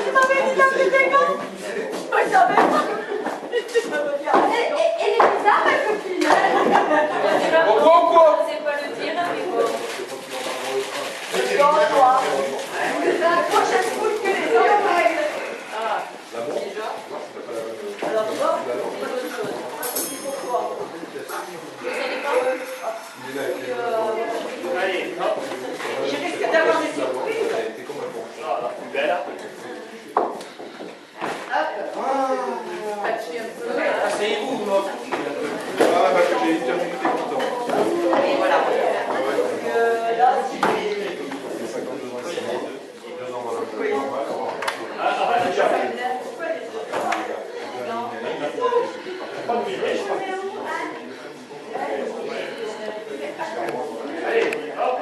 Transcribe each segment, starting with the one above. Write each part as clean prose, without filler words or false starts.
tu m'avais dit la petite quand? Moi, je savais pas. Elle est bizarre, ma copine. Pourquoi? Je sais pas le dire, mais bon. Je suis en joie. C'est la prochaine foule que les hommes règlent. Ah, déjà? Alors, non, c'est une bonne chose. Pourquoi? Vous savez pas? Allez, hop. Je risque d'avoir des surprises. Ah, la plus belle. Asseyez-vous, non? Ah, bah, j'ai été content. Et voilà. Là, si 52 ans ici, 2 ans dans le normal. Ah, déjà. Pas de vitesse. Allez, hop.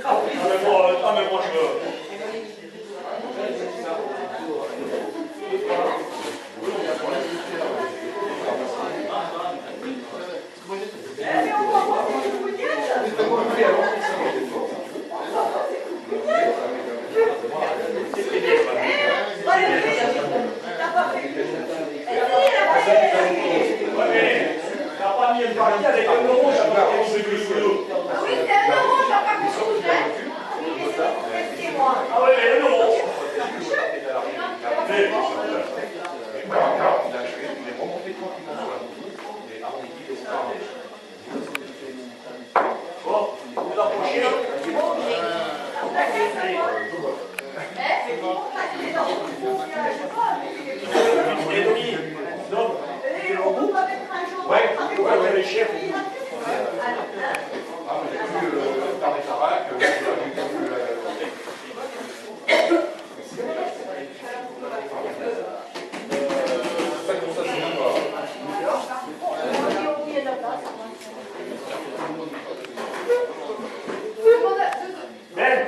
Ah, mais moi, je veux. mais on va voir ce que vous dites. C'était bien, quoi. T'as pas fait. Ouais, mais t'as pas mis une partie avec un euro, ça va faire un truc de solo. Oui, c'est un euro, j'en pas compris, hein. Excusez-moi. Ah ouais, mais un euro. Mais, bon, vous approchez. Et Denis, donc, ouais, les chefs. Ben,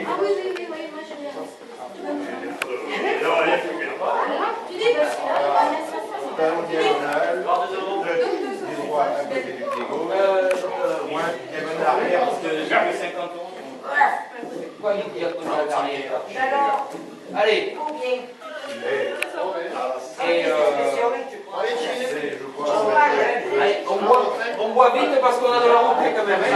Ah oui, oui, oui, oui, moi j'aime bien. non, allez, fais-le. Tu dis que Talon diagonal, des droits à côté du pied gauche, moins et même l'arrière. Parce que j'ai fait 50 ans. Quoi, il y a qu'on a l'arrière? alors, Allez, combien? et allez, on boit vite parce qu'on a de la rentrée quand même. Je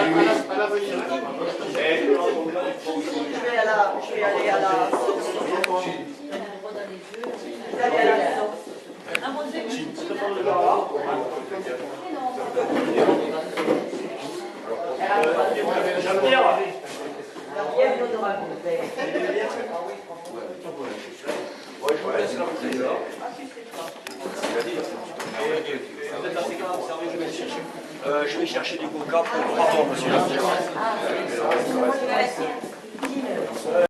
vais aller à la source. Je vais aller à la source. Ah mon Dieu. Jean-Pierre. La bière d'honorable père. Je vais chercher du coca pour 3 ans, monsieur. Ah,